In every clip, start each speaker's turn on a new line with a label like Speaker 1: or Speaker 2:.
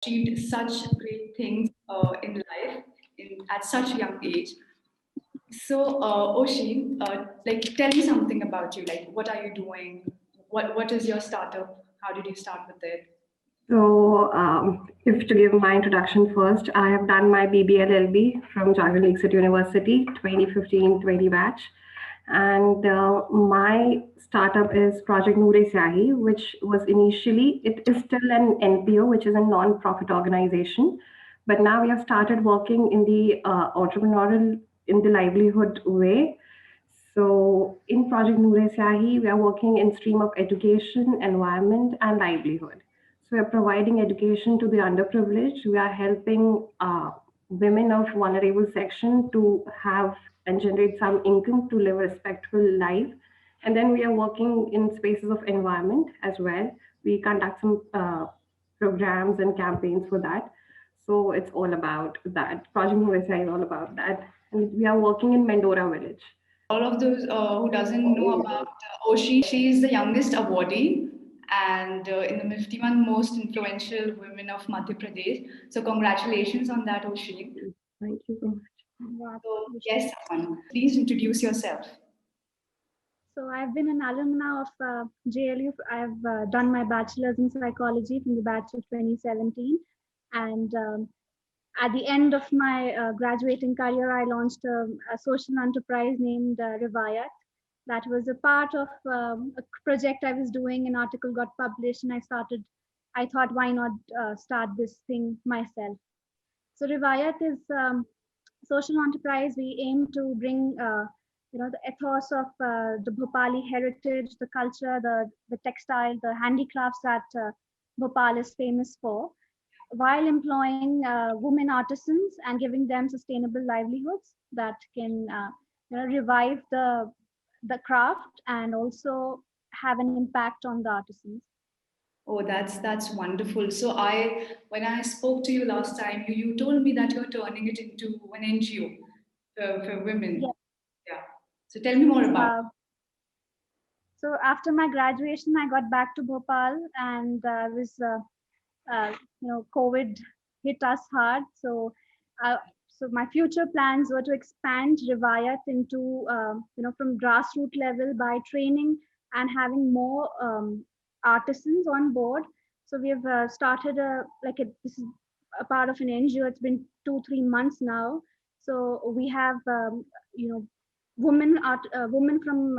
Speaker 1: achieved such great things in life at such a young age. So, Oshin, like, tell me something about you. Like, what are you doing? What is your startup? How did you start with it?
Speaker 2: So, if to give my introduction first, I have done my BBLLB from Jagran Lakeside University, 2015-20 batch. And my startup is Project Noor Syahi, which was initially, it is still an NPO, which is a non-profit organization. But now we have started working in the entrepreneurial, in the livelihood way. So in Project Noor Syahi, we are working in stream of education, environment, and livelihood. So we are providing education to the underprivileged. We are helping women of vulnerable section to have and generate some income to live a respectful life. And then we are working in spaces of environment as well. We conduct some programs and campaigns for that. So it's all about that. Project Noor Syahi is all about that. And we are working in Mendora village.
Speaker 1: All of those who doesn't know about Oshin, she is the youngest awardee and in the 51 most influential women of Madhya Pradesh. So congratulations on that, Oshin.
Speaker 2: Thank you so much.
Speaker 3: Yeah.
Speaker 1: So yes, Aman, please introduce yourself.
Speaker 3: So I've been an alumna of JLU. I've done my bachelor's in psychology from the batch of 2017. And at the end of my graduating career, I launched a social enterprise named Revayat. That was a part of a project I was doing. An article got published, and I thought, why not start this thing myself? So Revayat is social enterprise. We aim to bring the ethos of the Bhopali heritage, the culture, the textile, the handicrafts that Bhopal is famous for, while employing women artisans and giving them sustainable livelihoods that can revive the craft and also have an impact on the artisans.
Speaker 1: Oh, that's wonderful. So when I spoke to you last time, you told me that you're turning it into an NGO for women.
Speaker 3: Yeah.
Speaker 1: Yeah. So tell me more about it.
Speaker 3: Uh, so after my graduation, I got back to Bhopal and was COVID hit us hard. Uh, so my future plans were to expand Revayat into from grassroots level by training and having more artisans on board. So we have started this is a part of an NGO. It's been 2-3 months now. So we have women from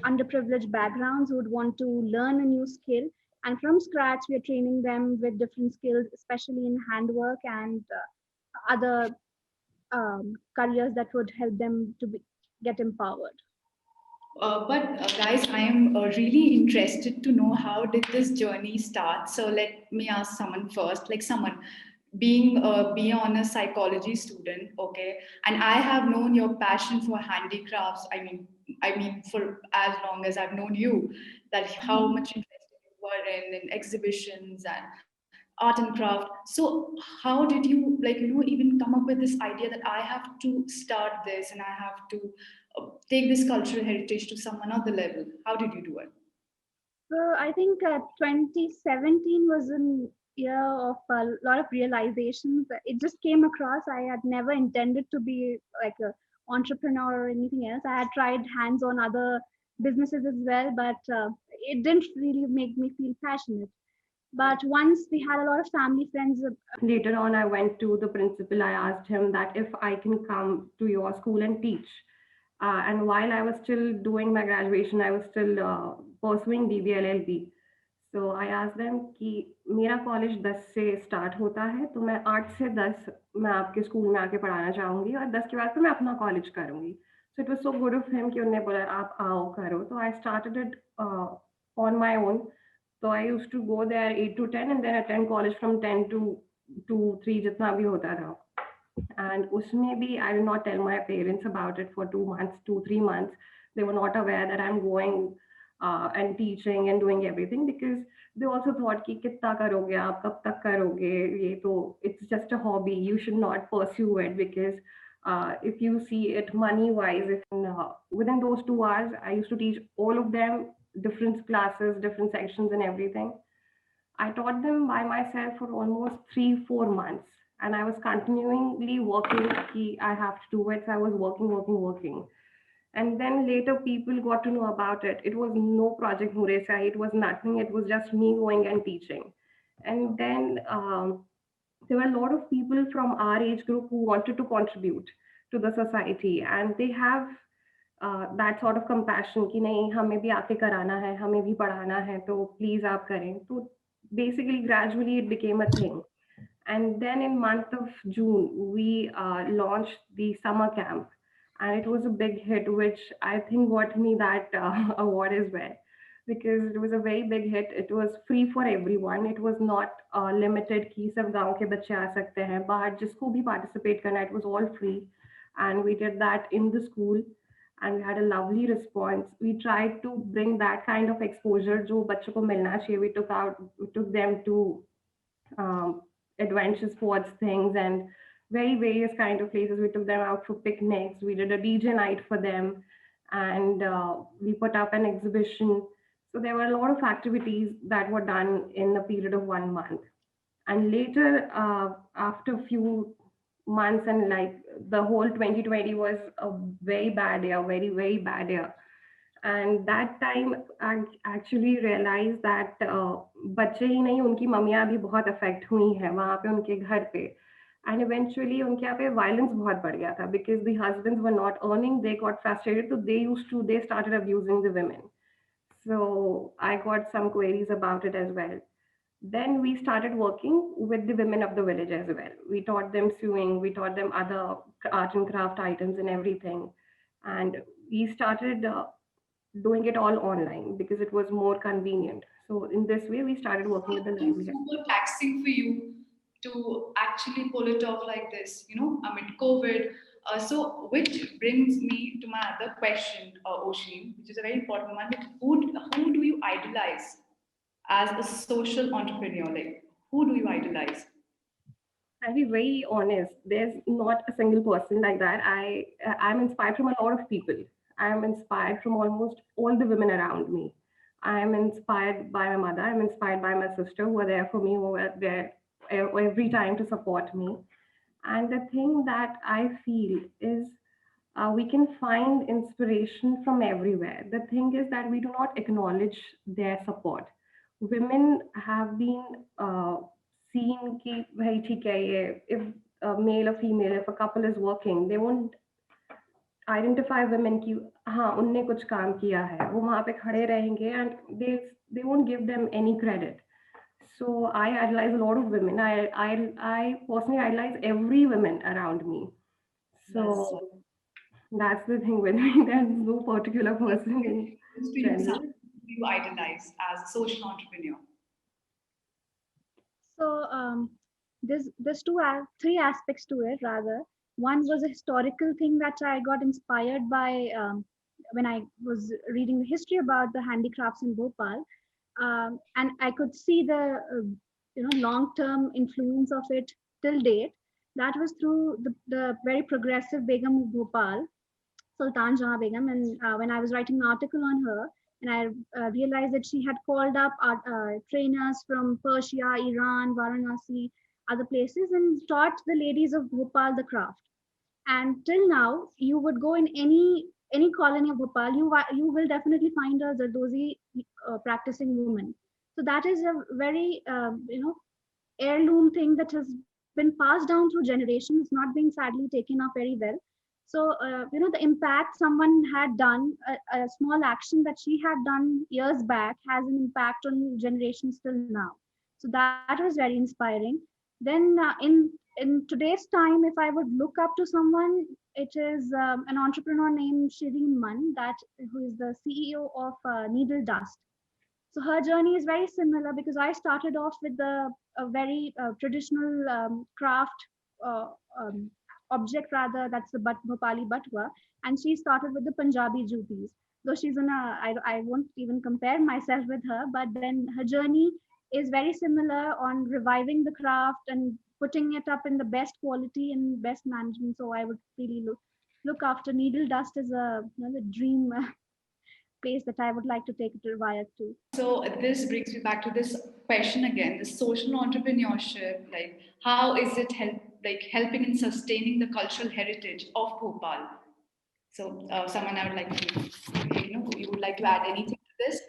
Speaker 3: underprivileged backgrounds who would want to learn a new skill, and from scratch we are training them with different skills, especially in handwork and other careers that would help them to get empowered.
Speaker 1: But guys, I am really interested to know how did this journey start. So let me ask someone first, like someone being on a psychology student, okay, and I have known your passion for handicrafts. I mean for as long as I've known you, that how much interested you were in exhibitions and art and craft. So how did you even come up with this idea that I have to start this and I have to take this cultural heritage to some another level? How did you do it?
Speaker 3: So I think 2017 was a year of a lot of realizations. It just came across. I had never intended to be like a entrepreneur or anything else. I had tried hands on other businesses as well, but it didn't really make me feel passionate. But once we had a lot of family friends.
Speaker 2: Later on, I went to the principal. I asked him that if I can come to your school and teach. And while I was still doing my graduation, I was still pursuing BBLLB. So I asked them कि मेरा college 10 से start होता है तो मैं 8 से 10 मैं आपके स्कूल में आके पढ़ाना चाहूँगी और 10 के बाद फिर मैं अपना कॉलेज करूँगी. So it was so good of him कि उन्होंने बोला आप आओ करो. So I started it on my own. So I used to go there 8 to 10 and then attend college from 10 to 3 जितना भी होता था. And usme bhi, I will not tell my parents about it for 2 months, 2-3 months. They were not aware that I'm going and teaching and doing everything because they also thought कि कितना करोगे आप कब तक करोगे ये तो it's just a hobby. You should not pursue it because if you see it money wise, if within those 2 hours I used to teach all of them different classes, different sections and everything. I taught them by myself for almost 3 4 months, and I was continually working. I have to do it. So I was working. And then later people got to know about it. It was no Project Muresa, it was nothing. It was just me going and teaching. And then there were a lot of people from our age group who wanted to contribute to the society, and they have that sort of compassion कि नहीं हमें भी आके कराना है, हमें भी पढ़ाना है, तो please आप करें. तो basically gradually it became a thing. And then in month of June we launched the summer camp, and it was a big hit, which I think got me that award as well, because it was a very big hit. It was free for everyone. It was not limited कि सब गांव के बच्चे आ सकते हैं, बाहर जिसको भी participate करना. It was all free, and we did that in the school, and we had a lovely response. We tried to bring that kind of exposure जो बच्चों को मिलना चाहिए. We took them to um, adventure sports things and very various kind of places. We took them out for picnics. We did a DJ night for them, and we put up an exhibition. So there were a lot of activities that were done in a period of 1 month. And later, after a few months, and like the whole 2020 was a very bad year, very very bad year. And that time I actually realized that बच्चे ही नहीं, उनकी मम्मियाँ भी बहुत affect हुई हैं वहाँ पे उनके घर पे. And eventually उनके यहाँ पे violence बहुत बढ़ गया था, because the husbands were not earning, they got frustrated, so they started abusing the women. So I got some queries about it as well. Then we started working with the women of the village as well. We taught them sewing, we taught them other art and craft items and everything. And we started doing it all online because it was more convenient. So in this way, we started working with the
Speaker 1: It's
Speaker 2: livelihood.
Speaker 1: super taxing for you to actually pull it off like this, amid COVID. So, which brings me to my other question, Oshin, which is a very important one. Like, who do you idolize as a social entrepreneur? Like, who do you idolize?
Speaker 2: I'll be very honest. There's not a single person like that. I'm inspired from a lot of people. I'm inspired from almost all the women around me. I'm inspired by my mother. I'm inspired by my sister, who are there for me, who are there every time to support me. And the thing that I feel is we can find inspiration from everywhere. The thing is that we do not acknowledge their support. Women have been seen कि भाई ठीक है ये, if a male or female, if a couple is working, they won't identify women कि हाँ उनने कुछ काम किया है, वो वहाँ पे खड़े रहेंगे, and they won't give them any credit. So I idolize a lot of women. I personally idolize every woman around me.
Speaker 1: That's
Speaker 2: So that's the thing with me. There's no particular person in
Speaker 1: who's to you,
Speaker 2: general.
Speaker 1: someone who you idolize as a social entrepreneur.
Speaker 3: So there's three aspects to it rather. One was a historical thing that I got inspired by when I was reading the history about the handicrafts in Bhopal, and I could see the long-term influence of it till date. That was through the very progressive Begum of Bhopal, Sultan Jahan Begum. And when I was writing an article on her, and I realized that she had called up trainers from Persia, Iran, Varanasi, other places, and taught the ladies of Bhopal the craft. And till now, you would go in any colony of Bhopal, you will definitely find a Zardozi practicing woman. So that is a very heirloom thing that has been passed down through generations, not being sadly taken up very well. So the impact someone had done, a small action that she had done years back, has an impact on generations till now. So that was very inspiring. Then in today's time, if I would look up to someone, it is an entrepreneur named Shireen Mann, that who is the CEO of Needle Dust. So her journey is very similar, because I started off with a very traditional craft uh, um, object rather, that's the Bhopali Batwa, and she started with the Punjabi jutis. Though she's I won't even compare myself with her, but then her journey is very similar on reviving the craft and putting it up in the best quality and best management. So I would really look after Needle Dust as a the dream pace that I would like to take it via to.
Speaker 1: So this brings me back to this question again, the social entrepreneurship, like how is it helping in sustaining the cultural heritage of Bhopal? So someone I would like to, you would like to add anything to this?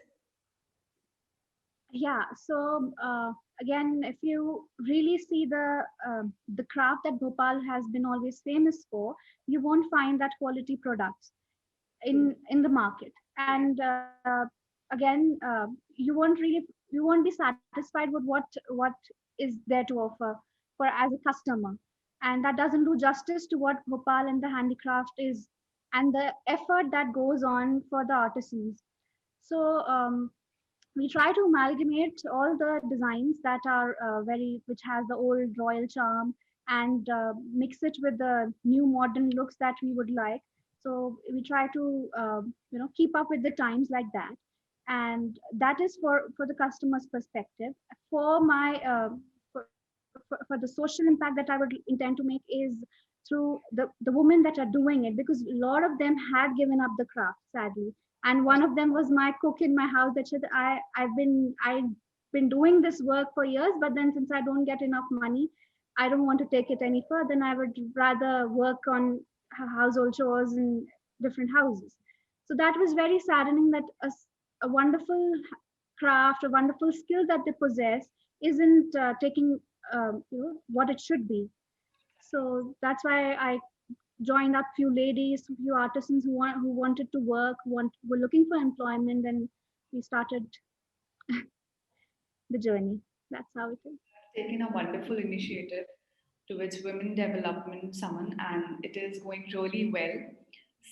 Speaker 3: Yeah, so again, if you really see the craft that Bhopal has been always famous for, you won't find that quality products in the market. And again, you won't be satisfied with what is there to offer for as a customer, and that doesn't do justice to what Bhopal and the handicraft is, and the effort that goes on for the artisans. So we try to amalgamate all the designs that are which has the old royal charm, and mix it with the new modern looks that we would like. So we try to keep up with the times like that, and that is for the customer's perspective. For my for the social impact that I would intend to make is through the women that are doing it, because a lot of them had given up the craft, sadly. And one of them was my cook in my house that said, I've been doing this work for years, but then since I don't get enough money, I don't want to take it any further, and I would rather work on household chores in different houses. So that was very saddening that a wonderful craft, a wonderful skill that they possess isn't taking what it should be. So that's why I joined up few ladies, few artisans who wanted to work, were looking for employment, and we started the journey. That's how it is.
Speaker 1: Taken a wonderful initiative towards women development, someone, and it is going really well.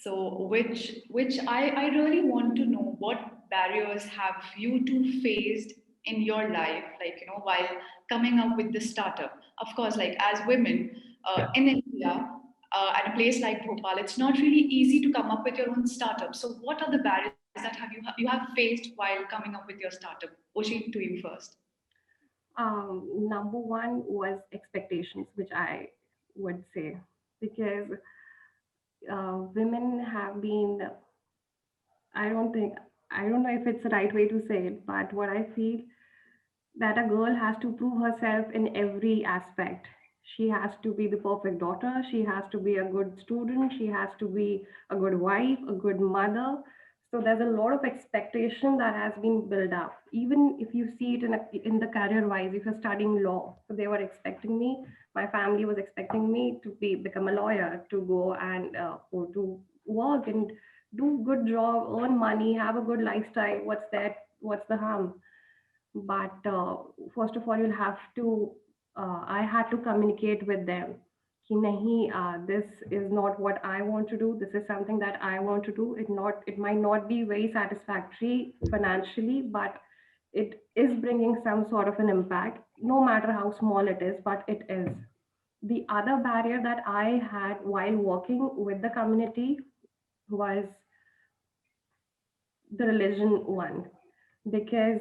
Speaker 1: So, which I really want to know what barriers have you two faced in your life, like while coming up with this startup. Of course, like as women in India, at a place like Bhopal, it's not really easy to come up with your own startup. So, what are the barriers that you have faced while coming up with your startup? Oshi, to you first.
Speaker 2: Number one was expectations, which I would say, because women have been, I don't think, I don't know if it's the right way to say it, but what I feel that a girl has to prove herself in every aspect. She has to be the perfect daughter, she has to be a good student, she has to be a good wife, a good mother. So there's a lot of expectation that has been built up. Even if you see it in the career wise, if you're studying law, so they were expecting me, my family was expecting me to become a lawyer, to go and or to work and do good job, earn money, have a good lifestyle. What's that? What's the harm? But first of all, you'll have to I had to communicate with them कि नहीं, this is not what I want to do, this is something that I want to do. It might not be very satisfactory financially, but it is bringing some sort of an impact, no matter how small it is, but it is. The other barrier that I had while working with the community was the religion one, because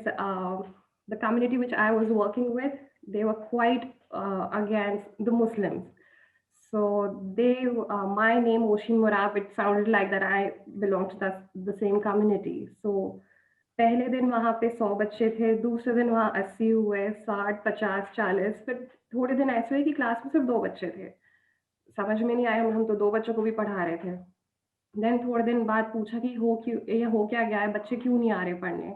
Speaker 2: the community which I was working with, they were quite against the Muslims. So my name Oshin Murab, it sounded like that I belong to the same community. So पहले दिन वहाँ पे 100 बच्चे थे, दूसरे दिन वहाँ 80 हुए, 60, 50, 40, फिर थोड़े दिन ऐसे हुए कि क्लास में सिर्फ 2 बच्चे थे। समझ में नहीं आया, हम तो 2 बच्चों को भी पढ़ा रहे थे। देन थोड़े दिन बाद पूछा कि हो क्या गया है, बच्चे क्यों नहीं आ रहे पढ़ने?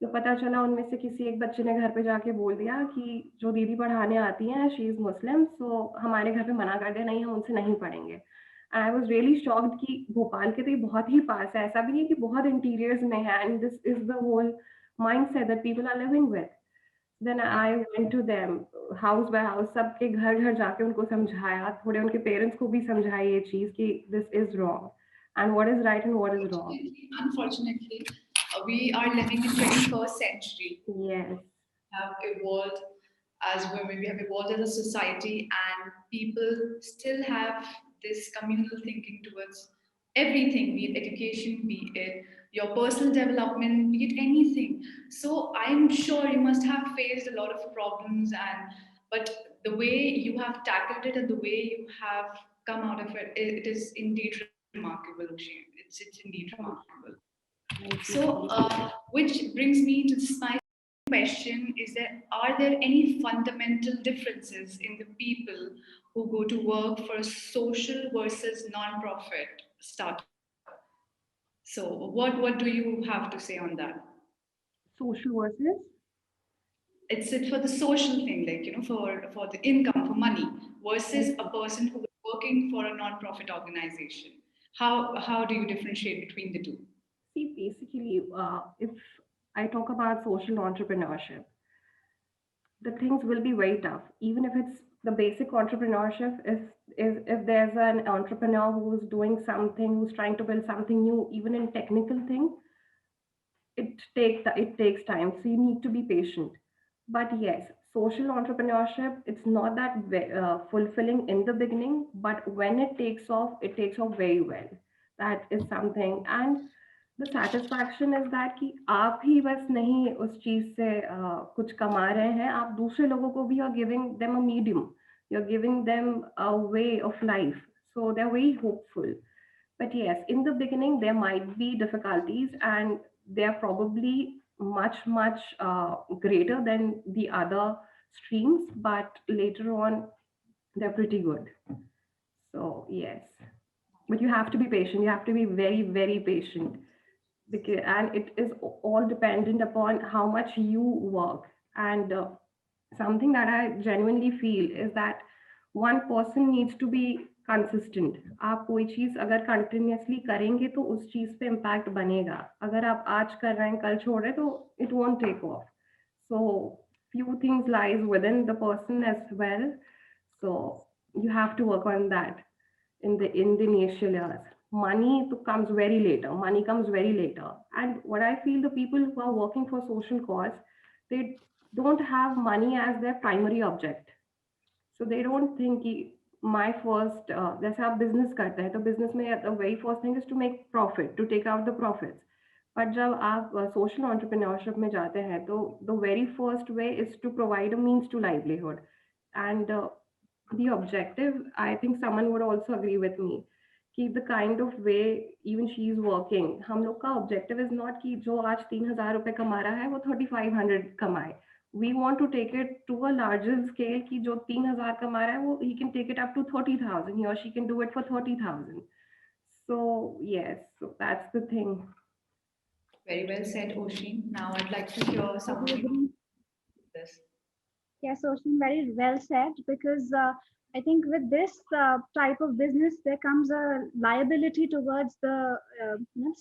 Speaker 2: तो पता चला उनमें से किसी एक बच्चे ने घर पे जाके बोल दिया कि जो दीदी पढ़ाने आती हैं, शी इज़ मुस्लिम, सो हमारे घर पे मना कर दिया, नहीं हम उनसे नहीं पढ़ेंगे। आई वाज़ रियली शॉक्ड कि भोपाल के तो ये बहुत ही पास है, ऐसा भी नहीं कि बहुत इंटीरियर्स में है, and this is the whole mindset that people are living with. Then I went to them house by house, सबके घर-घर जाके उनको समझाया, थोड़े उनके पेरेंट्स को भी समझाई ये चीज़ कि this is wrong and what is right and what is wrong.
Speaker 1: Unfortunately, we are living in 21st century.
Speaker 2: Yes.
Speaker 1: Have evolved as women, we have evolved as a society, and people still have this communal thinking towards everything, be it education, be it your personal development, be it anything. So I'm sure you must have faced a lot of problems, and but the way you have tackled it and the way you have come out of it, it is indeed remarkable, Ushi. It's indeed remarkable. So, which brings me to this nice question: is that are there any fundamental differences in the people who go to work for a social versus non-profit startup? So, what do you have to say on that?
Speaker 2: Social versus?
Speaker 1: It's it for the social thing, like for the income, for money, versus a person who is working for a non-profit organization. How do you differentiate between the two?
Speaker 2: See, basically, if I talk about social entrepreneurship, the things will be very tough. Even if it's the basic entrepreneurship, if there's an entrepreneur who's doing something, who's trying to build something new, even in technical thing, it takes time. So you need to be patient. But yes, social entrepreneurship, it's not that fulfilling in the beginning, but when it takes off very well. That is something. And the satisfaction is that कि आप ही बस नहीं उस चीज से कुछ कमा रहे हैं, आप दूसरे लोगों को भी are giving them a medium, you're giving them a way of life, so they're very hopeful. But yes, in the beginning, there might be difficulties, and they are probably much, much greater than the other streams, but later on, they're pretty good. So, yes. But you have to be patient. You have to be very, very patient. Because, and it is all dependent upon how much you work. And something that I genuinely feel is that one person needs to be consistent. आप कोई चीज अगर continuously करेंगे तो उस चीज पे impact बनेगा. अगर आप आज कर रहे हैं कल छोड़ रहे हैं तो it won't take off. So few things lies within the person as well, so you have to work on that in the initial years. Money comes very later. Money comes very later. And what I feel, the people who are working for social cause, they don't have money as their primary object. So they don't think कि my first जैसे आप business करते हैं तो business में the very first thing is to make profit, to take out the profits. But जब आप social entrepreneurship में जाते हैं तो the very first way is to provide a means to livelihood. And the objective, I think someone would also agree with me, कि the kind of way even she is working, हम लोग का objective is not कि जो आज 3,000 रुपए कमा रहा है वो 3,500 कमाए. We want to take it to a larger scale कि जो 3,000 कमा रहा है वो he can take it up to 30,000. He or she can do it for 30,000. So yes, so that's the thing.
Speaker 1: Very well said, Oshin. Now I'd like to hear
Speaker 3: I
Speaker 1: something
Speaker 3: agree.
Speaker 1: on this.
Speaker 3: Yes, Oshin, very well said, because I think with this type of business, there comes a liability towards the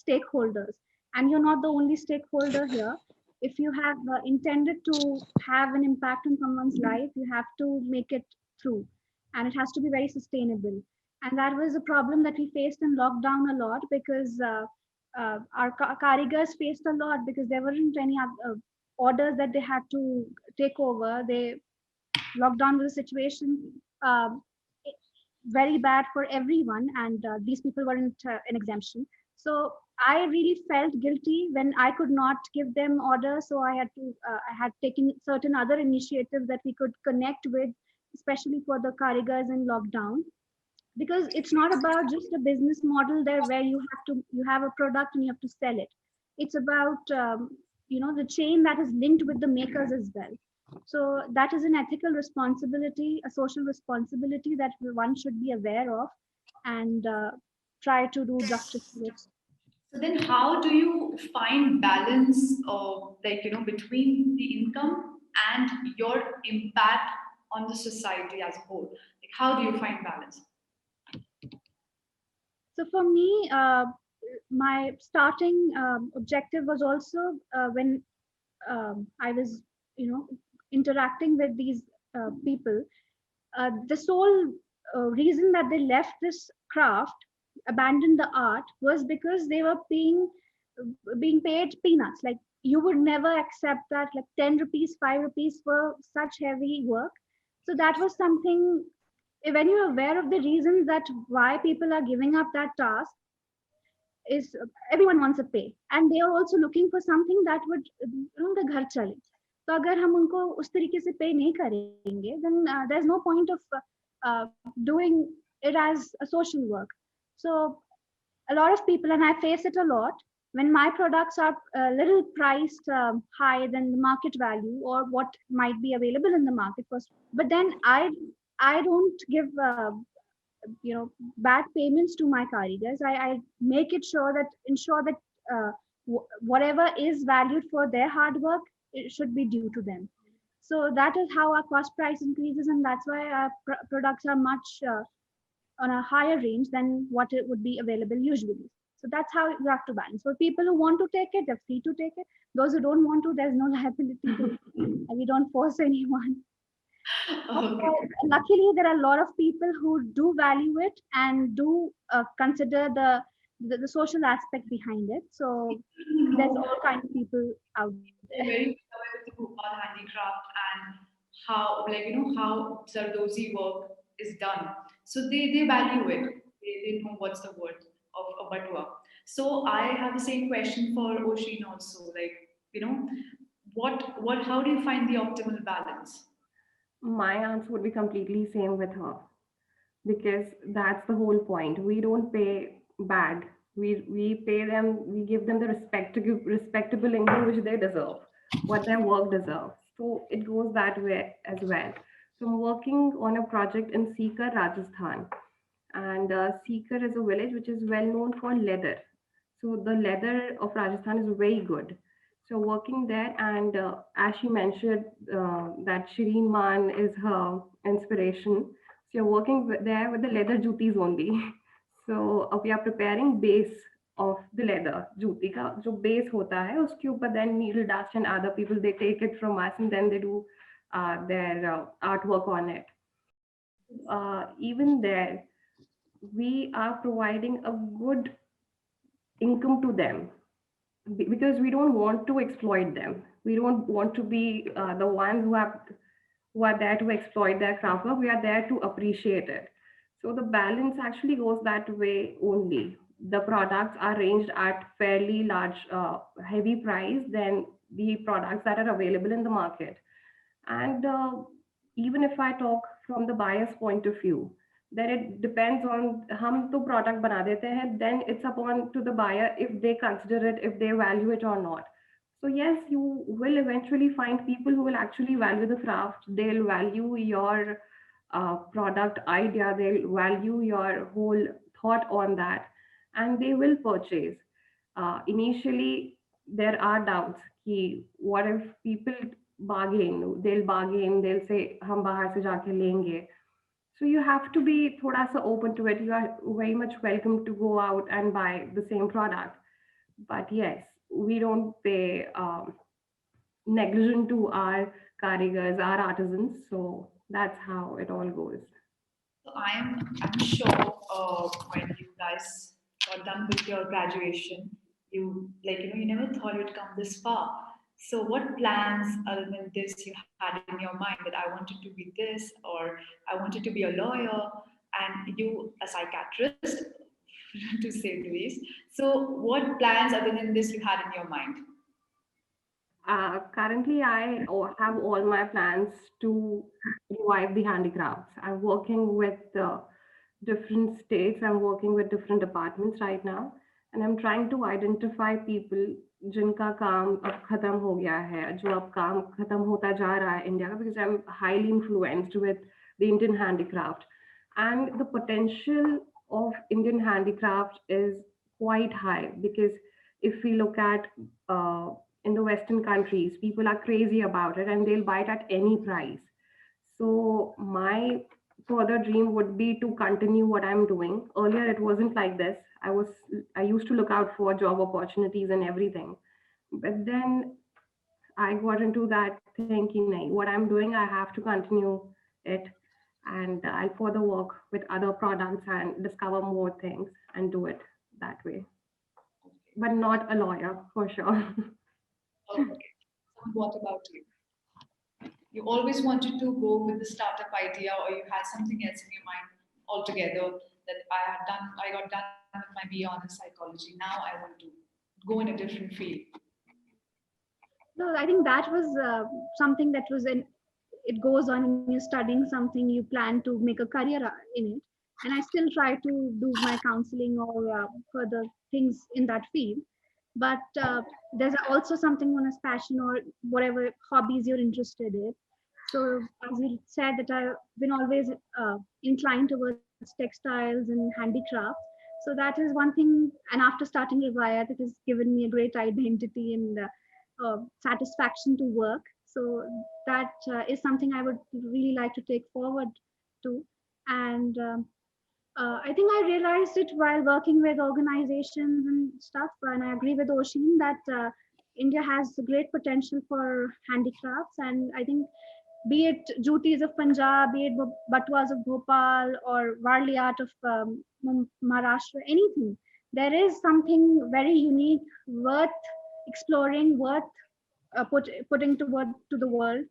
Speaker 3: stakeholders. And you're not the only stakeholder here. If you have intended to have an impact on someone's life, you have to make it through. And it has to be very sustainable. And that was a problem that we faced in lockdown a lot, because our karigars faced a lot, because there weren't any orders that they had to take over. They lockdown was a situation very bad for everyone, and these people weren't an exemption. So I really felt guilty when I could not give them orders. So I had taken certain other initiatives that we could connect with, especially for the karigars in lockdown, because it's not about just a business model there where you have a product and you have to sell it. It's about the chain that is linked with the makers as well. So that is an ethical responsibility, a social responsibility that one should be aware of, and try to do justice to it.
Speaker 1: So then, how do you find balance of between the income and your impact on the society as a whole? Like, how do you find balance?
Speaker 3: So for me, my starting objective was also when I was, interacting with these people. The sole reason that they left this craft, abandoned the art, was because they were being paid peanuts. Like, you would never accept that, like 10 rupees, 5 rupees for such heavy work. So that was something. When you're aware of the reasons that why people are giving up that task, is everyone wants a pay, and they are also looking for something that would the ghar chale. तो अगर हम उनको उस तरीके से पे नहीं करेंगे, then there's no point of doing it as a social work. So a lot of people, and I face it a lot, when my products are a little priced higher than the market value or what might be available in the market first, but then I don't give bad payments to my karigars. I make it sure that ensure that whatever is valued for their hard work, it should be due to them. So that is how our cost price increases, and that's why our products are much on a higher range than what it would be available usually. So that's how you have to balance. For people who want to take it, they're free to take it. Those who don't want to, there's no liability to it. And we don't force anyone. But
Speaker 1: Okay.
Speaker 3: luckily, there are a lot of people who do value it and do consider the social aspect behind it. So there's
Speaker 1: No,
Speaker 3: all kind of people out
Speaker 1: they're very aware with the Bhopal handicraft and how, like, how Zardozi work is done. So they value it. They know what's the worth of a batua. So I have the same question for Oshin also. Like, you know, how do you find the optimal balance?
Speaker 2: My answer would be completely same with her, because that's the whole point. We don't pay bad. We pay them. We give them the respectable income which they deserve, what their work deserves. So it goes that way as well. So I'm working on a project in Sikar, Rajasthan, and Sikar is a village which is well known for leather. So the leather of Rajasthan is very good. So working there, and as she mentioned, that Shireen Man is her inspiration. So you're working there with the leather jutis only. So we are preparing base of the leather juti का जो base होता है उसके ऊपर then needle dust and other people they take it from us and then they do their artwork on it. Even there we are providing a good income to them because we don't want to exploit them. We don't want to be the ones who are there to exploit their craft work. We are there to appreciate it. So the balance actually goes that way only. The products are ranged at fairly large, heavy price than the products that are available in the market. And even if I talk from the buyer's point of view, then it depends on हम तो product बना देते हैं, then it's upon to the buyer if they consider it, if they value it or not. So yes, you will eventually find people who will actually value the craft. They'll value your product idea. They'll value your whole thought on that, and they will purchase. Initially, there are doubts. कि what if people bargain? They'll bargain. They'll say हम बाहर से जाके लेंगे. So you have to be thoda sa open to it. You are very much welcome to go out and buy the same product. But yes, we don't pay negligent to our karigars, our artisans. So that's how it all goes.
Speaker 1: So I'm sure when you guys got done with your graduation, you you never thought you'd come this far. So what plans other than this you had in your mind that I wanted to be this or I wanted to be a lawyer and you a psychiatrist to say the least. So what plans other than this you had in your mind?
Speaker 2: Currently, have all my plans to revive the handicrafts. I'm working with different states. I'm working with different departments right now, and I'm trying to identify people जिनका काम अब खत्म हो गया है, जो अब काम खत्म होता जा रहा है इंडिया का, because I'm highly influenced with the Indian handicraft, and the potential of Indian handicraft is quite high because if we look at in the Western countries, people are crazy about it and they'll buy it at any price. So my further dream would be to continue what I'm doing. Earlier, it wasn't like this. I used to look out for job opportunities and everything, but then I got into that thinking, nahi, what I'm doing, I have to continue it, and I'll further work with other products and discover more things and do it that way. But not a lawyer for sure.
Speaker 1: Okay. What about you? You always wanted to go with the startup idea, or you had something else in your mind altogether that I got done with my BA on psychology. Now I want to go in a different field.
Speaker 3: No, I think that was something that was in. It goes on when you're studying something, you plan to make a career in it. And I still try to do my counseling or further things in that field. but there's also something known as passion or whatever hobbies you're interested in. So as you said that I've been always inclined towards textiles and handicrafts. So that is one thing. And after starting Revayat, it has given me a great identity and satisfaction to work. So that is something I would really like to take forward to. And I think I realized it while working with organizations and stuff, and I agree with Oshin that India has great potential for handicrafts, and I think be it Jutis of Punjab, be it Batwas of Bhopal, or Warli art of Maharashtra, anything, there is something very unique, worth exploring, worth putting to the world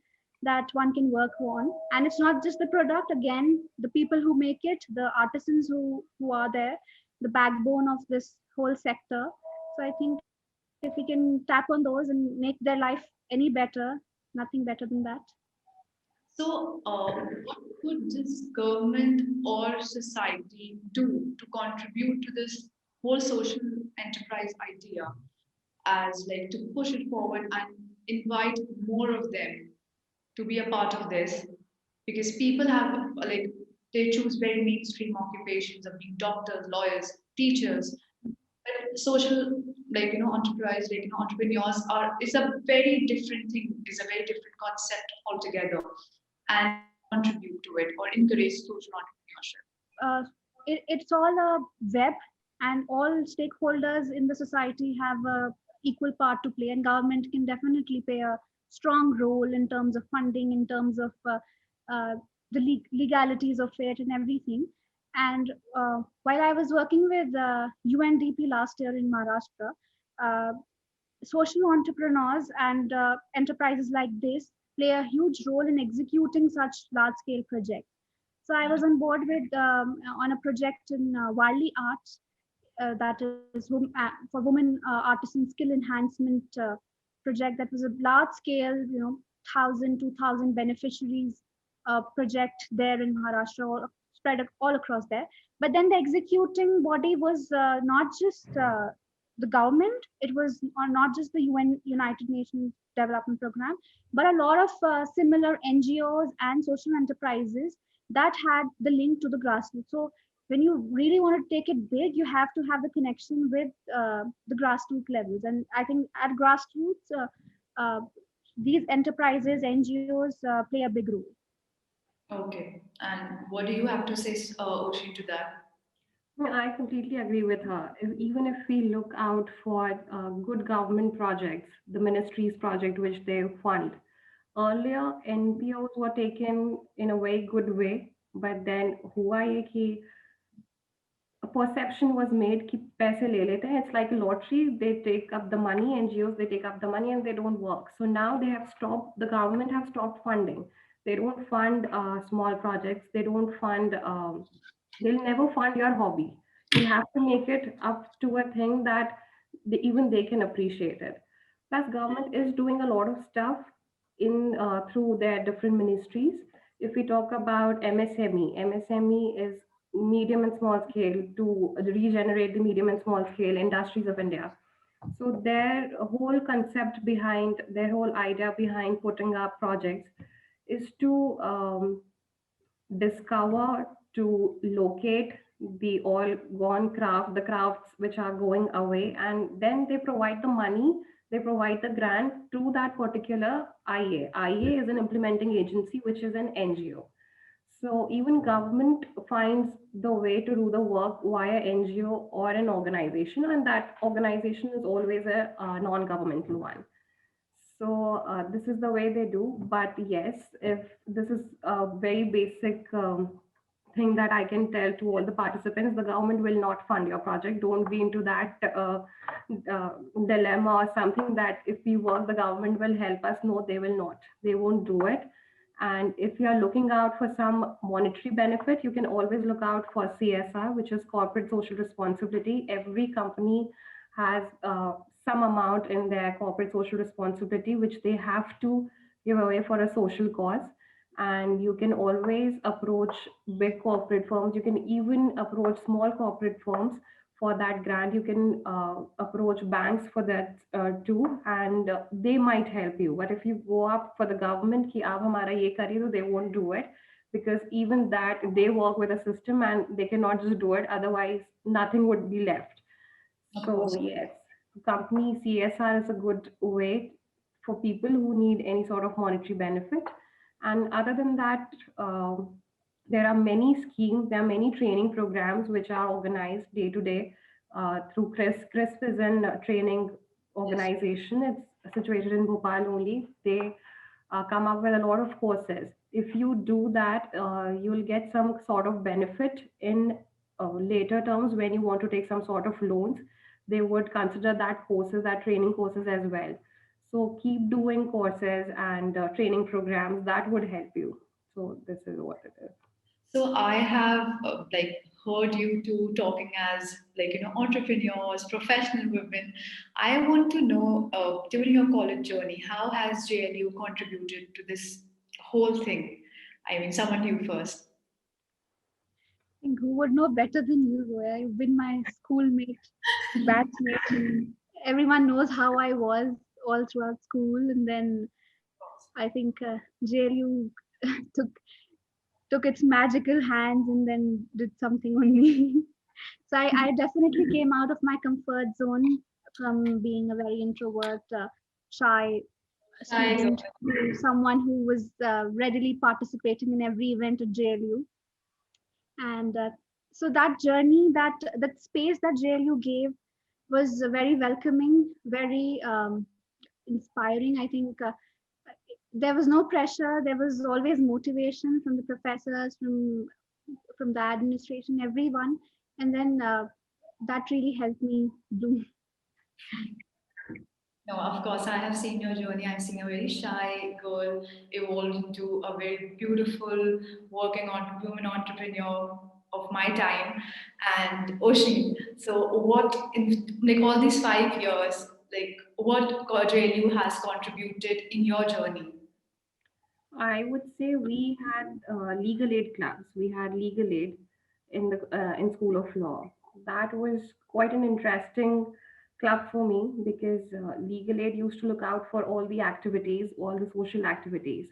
Speaker 3: that one can work on. And it's not just the product, again, the people who make it, the artisans who are there, the backbone of this whole sector. So I think if we can tap on those and make their life any better, nothing better than that.
Speaker 1: So, what could this government or society do to contribute to this whole social enterprise idea, as like to push it forward and invite more of them to be a part of this? Because people have like they choose very mainstream occupations of being doctors, lawyers, teachers, but social enterprise entrepreneurs are is a very different thing, is a very different concept altogether, and contribute to it or encourage social entrepreneurship.
Speaker 3: Uh, it's all a web, and all stakeholders in the society have a equal part to play, and government can definitely play a strong role in terms of funding, in terms of uh, the legalities of it and everything. And while I was working with UNDP last year in Maharashtra, uh, social entrepreneurs and enterprises like this play a huge role in executing such large scale projects. So I was on board with on a project in Wali Arts, that is for women artisan skill enhancement project. That was a large scale, 1,000, 2,000 beneficiaries project there in Maharashtra, spread all across there. But then the executing body was not just the government. It was not just the United Nations Development Program, but a lot of similar NGOs and social enterprises that had the link to the grassroots. So when you really want to take it big, you have to have the connection with the grassroots levels. And I think at grassroots, uh, these enterprises, NGOs play a big role.
Speaker 1: Okay. And what do you have to say, Oshi, to that?
Speaker 2: Yeah, I completely agree with her. Even if we look out for good government projects, the ministry's project which they fund, earlier NPOs were taken in a very good way, but then हुआ ये कि a perception was made कि पैसे ले लेते हैं. It's like a lottery. They take up the money, NGOs, they take up the money and they don't work. So now they have stopped, the government have stopped funding. They don't fund small projects. They don't fund, they'll never fund your hobby. You have to make it up to a thing that even they can appreciate it. Plus, government is doing a lot of stuff in through their different ministries. If we talk about MSME is medium and small scale, to regenerate the medium and small scale industries of India. So their whole concept behind, their whole idea behind putting up projects is to discover, to locate the all gone craft, the crafts which are going away, and then they provide the money, they provide the grant to that particular IA. IA is an implementing agency, which is an NGO. So even government finds the way to do the work via NGO or an organization, and that organization is always a non-governmental one. So this is the way they do. But yes, if this is a very basic thing that I can tell to all the participants, the government will not fund your project. Don't be into that uh, dilemma or something that if we work, the government will help us. No, they will not. They won't do it. And if you are looking out for some monetary benefit, you can always look out for CSR, which is corporate social responsibility. Every company has some amount in their corporate social responsibility, which they have to give away for a social cause. And you can always approach big corporate firms. You can even approach small corporate firms for that grant, you can approach banks for that too, and they might help you. But if you go up for the government, ki aap hamara ye kariye, so they won't do it, because even that they work with a system and they cannot just do it. Otherwise, nothing would be left.
Speaker 1: Of
Speaker 2: So
Speaker 1: course.
Speaker 2: yes, company CSR is a good way for people who need any sort of monetary benefit. And other than that, there are many schemes, there are many training programs which are organized day to day through CRISP. CRISP is an training
Speaker 1: Yes.
Speaker 2: organization. It's situated in Bhopal only. They come up with a lot of courses. If you do that, you'll get some sort of benefit in later terms when you want to take some sort of loans. They would consider that courses, that training courses as well. So keep doing courses and training programs that would help you. So this is what it is.
Speaker 1: So I have like heard you two talking as like entrepreneurs, professional women. I want to know during your college journey, how has JLU contributed to this whole thing? I mean, someone you first.
Speaker 3: think who would know better than you, Zoya? You've been my schoolmate, batchmate, and everyone knows how I was all throughout school. And then I think JLU took took its magical hands and then did something on me. So I definitely came out of my comfort zone from being a very introvert, shy
Speaker 1: Hi, girl.
Speaker 3: student to someone who was readily participating in every event at JLU. And so that journey, that space that JLU gave was very welcoming, very inspiring. I think there was no pressure. There was always motivation from the professors, from the administration, everyone, and then that really helped me bloom.
Speaker 1: No, of course, I have seen your journey. I've seen a very shy girl evolve into a very beautiful working on woman entrepreneur of my time and Ocean. So, what in like all these 5 years, like what JLU has contributed in your journey?
Speaker 2: I would say we had legal aid clubs. We had legal aid in School of Law. That was quite an interesting club for me because legal aid used to look out for all the activities, all the social activities.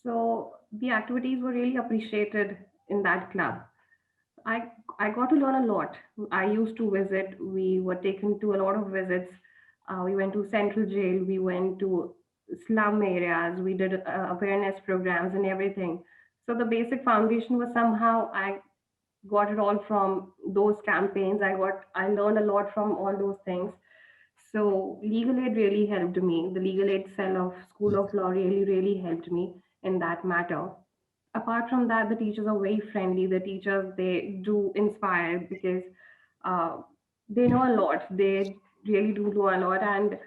Speaker 2: So the activities were really appreciated in that club. I I got to learn a lot. I used to visit. We were taken to a lot of visits. We went to Central Jail. We went to slum areas. We did awareness programs and everything. So the basic foundation was somehow I got it all from those campaigns. I learned a lot from all those things. So legal aid really helped me. The legal aid cell of School of Law really helped me in that matter. Apart from that, the teachers are very friendly. The teachers, they do inspire because uh, they know a lot. They really do know a lot, and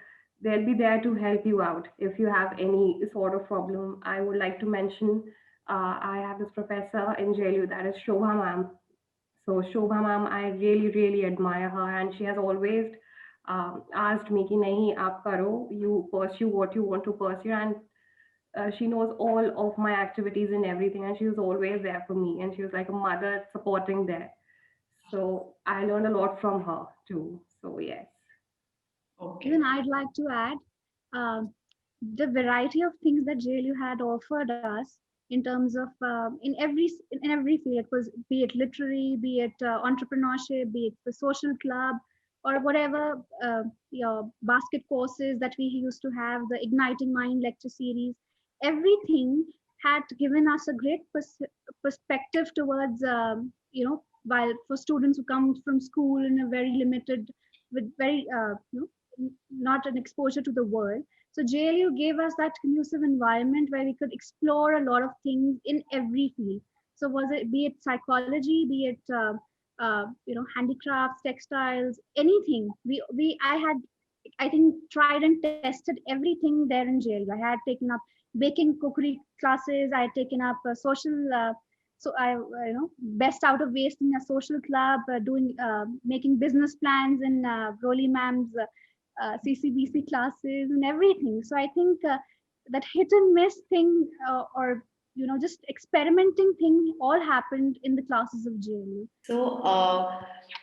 Speaker 2: they'll be there to help you out if you have any sort of problem. I would like to mention I have this professor in JLU, that is Shobha ma'am. So Shobha ma'am, I really admire her, and she has always asked me कि नहीं आप करो, you pursue what you want to pursue, and she knows all of my activities and everything, and she was always there for me, and she was like a mother supporting there. So I learned a lot from her too. So yes.
Speaker 1: Okay.
Speaker 3: Even I'd like to add um, the variety of things that JLU had offered us in terms of in every field. It was, be it literary, be it entrepreneurship, be it the social club, or whatever your basket courses that we used to have, the Igniting Mind lecture series. Everything had given us a great perspective towards while for students who come from school in a very limited, with very not an exposure to the world. So JLU gave us that conducive environment where we could explore a lot of things in every field. So was it, be it psychology, be it handicrafts, textiles, anything. I had, I think, tried and tested everything there in JLU. I had taken up baking cookery classes. I had taken up social. So I, best out of waste in a social club, doing making business plans in Rolly Ma'am's CCBC classes and everything. So I think that hit and miss thing, or just experimenting thing all happened in the classes of JLU.
Speaker 1: So,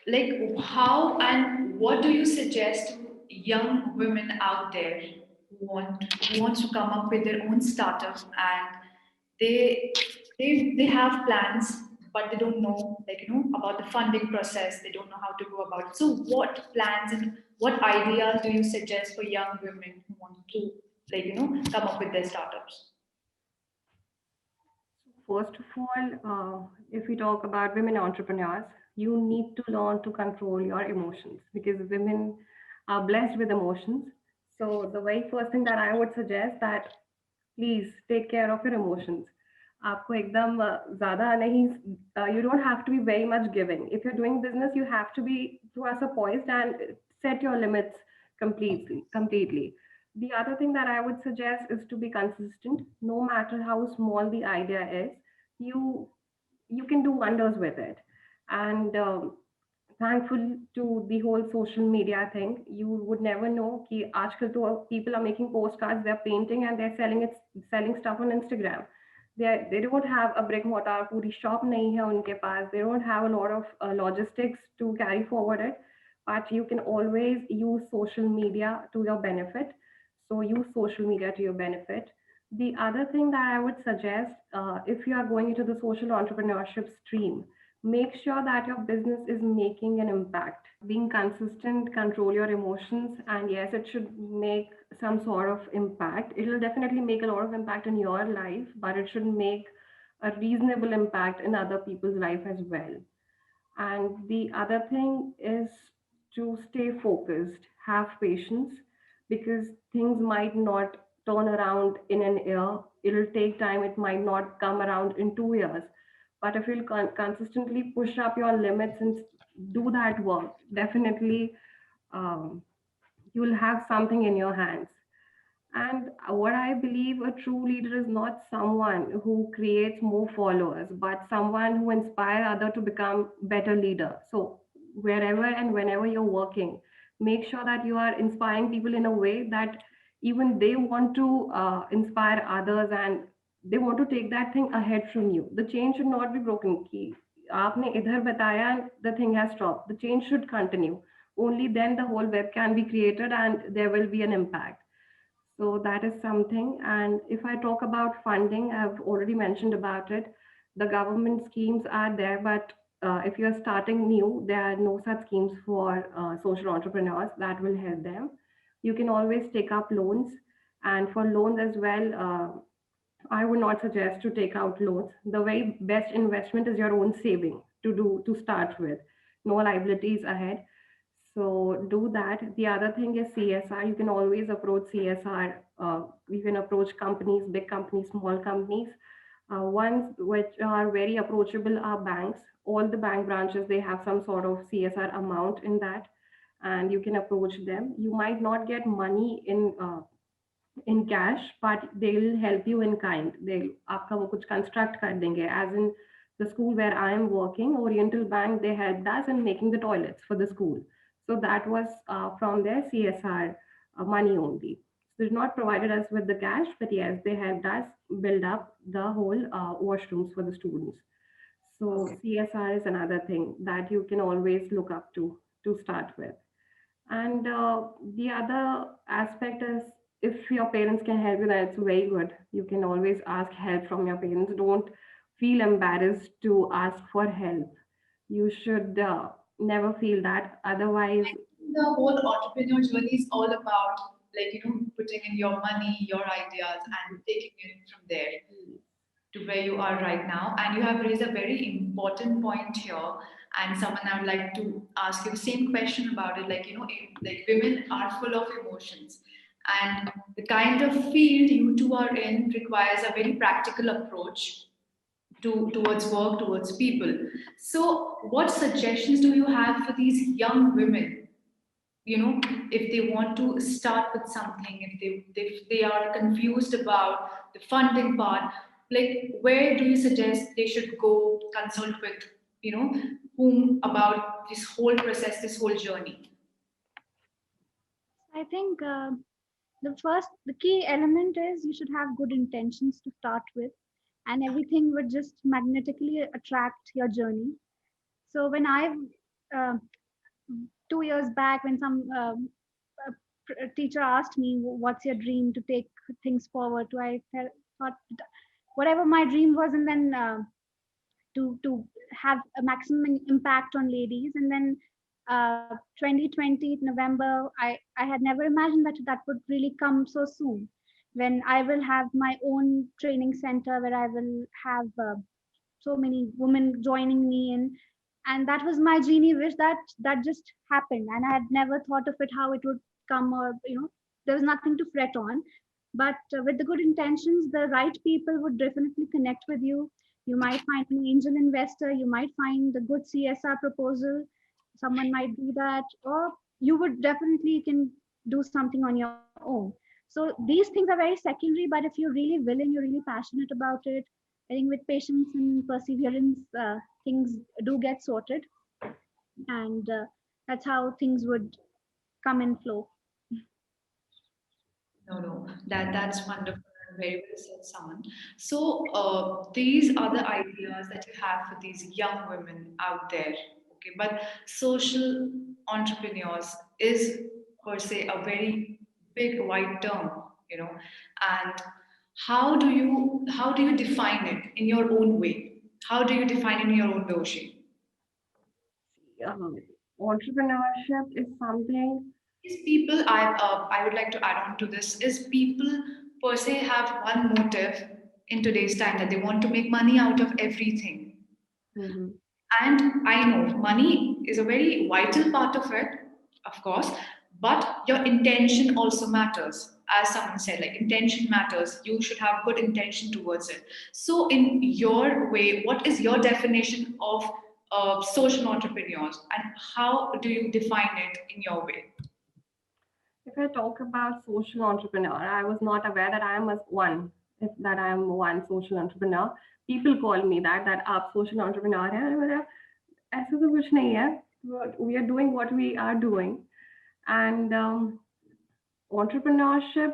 Speaker 1: like, how and what do you suggest to young women out there who wants to come up with their own startup and they have plans but they don't know, like, about the funding process. They don't know how to go about it. So, what plans and what ideas do you suggest for young women who want to, like, come up with their startups?
Speaker 2: First of all, if we talk about women entrepreneurs, you need to learn to control your emotions because women are blessed with emotions. So the very first thing that I would suggest that please take care of your emotions. आपको एकदम ज़्यादा नहीं, you don't have to be very much giving. If you're doing business, you have to be थोड़ा सा poised and set your limits completely. The other thing that I would suggest is to be consistent, no matter how small the idea is. You you can do wonders with it, and thankful to the whole social media thing. You would never know कि आजकल तो people are making postcards, they're painting and they're selling stuff on Instagram. They don't have a brick mortar पूरी shop नहीं है उनके पास. They don't have a lot of logistics to carry forward it, but you can always use social media to your benefit. So use social media to your benefit. The other thing that I would suggest, if you are going into the social entrepreneurship stream, make sure that your business is making an impact. Being consistent, control your emotions, and yes, it should make some sort of impact. It will definitely make a lot of impact in your life, but it should make a reasonable impact in other people's life as well. And the other thing is to stay focused, have patience, because things might not turn around in an year. It'll take time. It might not come around in 2 years. But if you'll consistently push up your limits and do that work, definitely um, you'll have something in your hands. And what I believe a true leader is not someone who creates more followers, but someone who inspires others to become better leader. So wherever and whenever you're working, make sure that you are inspiring people in a way that even they want to inspire others and they want to take that thing ahead from you. The chain should not be broken. कि आपने इधर बताया, the thing has stopped. The chain should continue. Only then the whole web can be created and there will be an impact. So that is something. And if I talk about funding, I've already mentioned about it. The government schemes are there, but if you're starting new, there are no such schemes for social entrepreneurs that will help them. You can always take up loans. And for loans as well, I would not suggest to take out loans. The very best investment is your own saving to start with. No liabilities ahead. So do that. The other thing is CSR. You can always approach CSR. You can approach companies, big companies, small companies. Ones which are very approachable are banks. All the bank branches, they have some sort of CSR amount in that, and you can approach them. You might not get money in cash, but they'll help you in kind. They'll आपका वो कुछ construct कर देंगे. As in the school where I am working, Oriental Bank, they helped us in making the toilets for the school. So that was from their CSR money only. So they not provided us with the cash, but yes, they helped us build up the whole washrooms for the students. So
Speaker 1: Okay.
Speaker 2: CSR is another thing that you can always look up to start with. And the other aspect is if your parents can help you, then it's very good. You can always ask help from your parents. Don't feel embarrassed to ask for help. You should never feel that. Otherwise,
Speaker 1: The whole entrepreneur journey is all about, like, putting in your money, your ideas, and taking it from there to where you are right now. And you have raised a very important point here, and someone I would like to ask you the same question about it. Like, like, women are full of emotions, and the kind of field you two are in requires a very practical approach towards work, towards people. So, what suggestions do you have for these young women? If they want to start with something, if they are confused about the funding part, like, where do you suggest they should go consult with, you know whom about this whole process, this whole journey?
Speaker 3: I think the key element is you should have good intentions to start with. and everything would just magnetically attract your journey. So when I've 2 years back, when some teacher asked me, "What's your dream to take things forward?" To I thought whatever my dream was, and then to have a maximum impact on ladies. And then 2020 November, I had never imagined that that would really come so soon, when I will have my own training center where I will have so many women joining me in. And that was my genie wish, that just happened, and I had never thought of it how it would come, or there was nothing to fret on. But with the good intentions, the right people would definitely connect with you. You might find an angel investor, you might find a good CSR proposal, someone might do that, or you would definitely can do something on your own. So these things are very secondary, but if you're really willing, you're really passionate about it, I think with patience and perseverance, things do get sorted, and that's how things would come and flow.
Speaker 1: No, no, that's wonderful and very well said, Saman. So these are the ideas that you have for these young women out there. Okay, but social entrepreneurs is per se a very big wide term, you know. And how do you define it in your own way? How do you define it in your own way, Oshi?
Speaker 2: Um, Entrepreneurship is something.
Speaker 1: Is people I would like to add on to this is people per se have one motive in today's time that they want to make money out of everything.
Speaker 2: Mhm.
Speaker 1: And I know money is a very vital part of it, of course, but your intention also matters. As someone said, like intention matters. You should have good intention towards it. So, in your way, what is your definition of social entrepreneurs, and how do you define it in your way?
Speaker 2: If I talk about social entrepreneur, I was not aware that I am a one. If that I am one social entrepreneur, people call me that आप social entrepreneur हैं. मैं बोला, ऐसा तो कुछ नहीं है. We are doing what we are doing, and entrepreneurship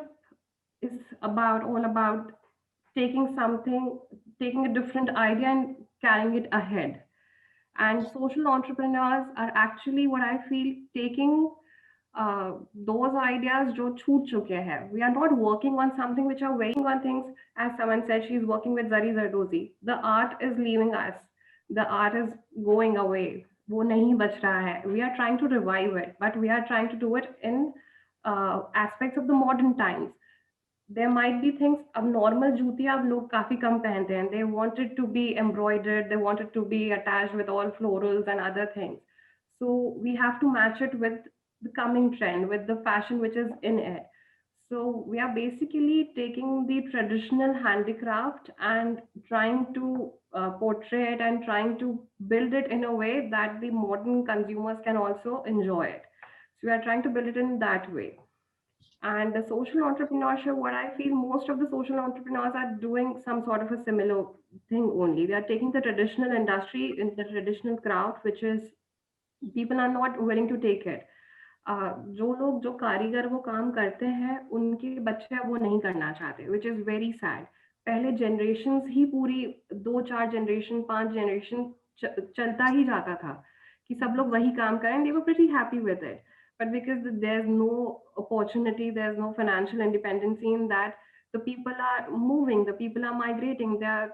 Speaker 2: is about all about taking something, taking a different idea and carrying it ahead. And social entrepreneurs are actually what I feel taking those ideas जो छूट चुके हैं. We are not working on something which are working on things. As someone said, she's working with Zari Zardozi. The art is leaving us. The art is going away. वो नहीं बच रहा है. We are trying to revive it, but we are trying to do it in aspects of the modern times. There might be things, अब normal जूतियाँ अब लोग काफी कम पहनते हैं. They want it to be embroidered, they want it to be attached with all florals and other things. So we have to match it with the coming trend, with the fashion which is in it. So we are basically taking the traditional handicraft and trying to portray it and trying to build it in a way that the modern consumers can also enjoy it. So we are trying to build it in that way. And the social entrepreneurship, what I feel most of the social entrepreneurs are doing some sort of a similar thing only. They are taking the traditional industry in the traditional craft, which is people are not willing to take it. जो लोग जो कारीगर वो काम करते हैं उनके बच्चे अब वो नहीं करना चाहते, विच इज़ वेरी सैड. पहले जनरेशन्स ही पूरी 2-4 जनरेशन 5 जनरेशन चलता ही जाता था कि सब लोग वही काम करें. They were pretty happy with it. But because there's no opportunity, there's no financial independency in that, the people are moving, the people are migrating, they are,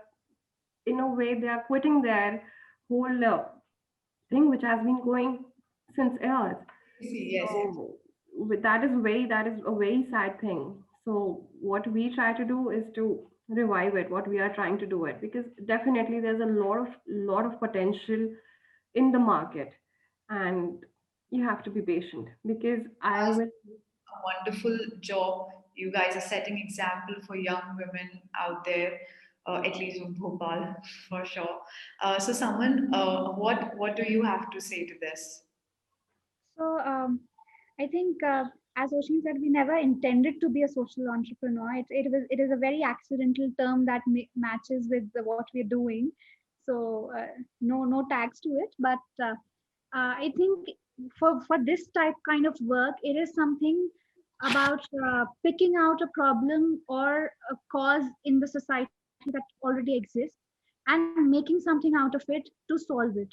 Speaker 2: in a way, they are quitting their whole thing which has been going since years.
Speaker 1: Yes, yes.
Speaker 2: So that is a very sad thing. So what we try to do is to revive it, what we are trying to do it, because definitely there's a lot of potential in the market, and you have to be patient because I will.
Speaker 1: A wonderful job. You guys are setting example for young women out there, at least in Bhopal, for sure. So, Saman, what do you have to say to this?
Speaker 3: So I think, as Oshin said, we never intended to be a social entrepreneur. It is a very accidental term that matches with what we're doing. So no tags to it. But I think for this type kind of work, it is something about picking out a problem or a cause in the society actually that already exists, and making something out of it to solve it.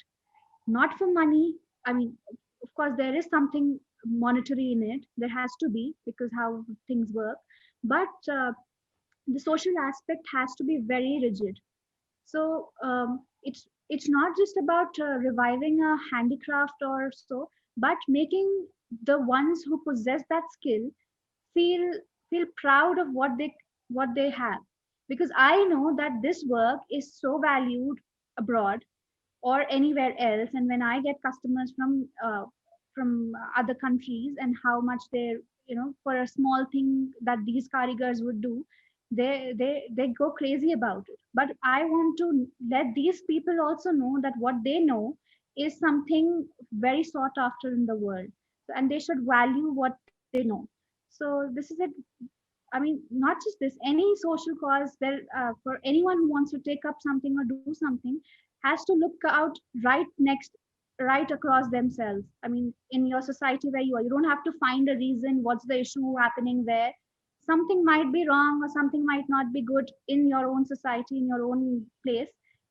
Speaker 3: Not for money. I mean, of course, there is something monetary in it. There has to be, because how things work. But the social aspect has to be very rigid. So it's not just about reviving a handicraft or so, but making the ones who possess that skill feel feel proud of what they have. Because I know that this work is so valued abroad or anywhere else, and when I get customers from other countries, and how much they, for a small thing that these karigars would do, they go crazy about it. But I want to let these people also know that what they know is something very sought after in the world. And they should value what they know. So this is it. I mean, not just this, any social cause there, for anyone who wants to take up something or do something, has to look out right across themselves. I mean, in your society where you are, you don't have to find a reason what's the issue happening there. Something might be wrong or something might not be good in your own society, in your own place,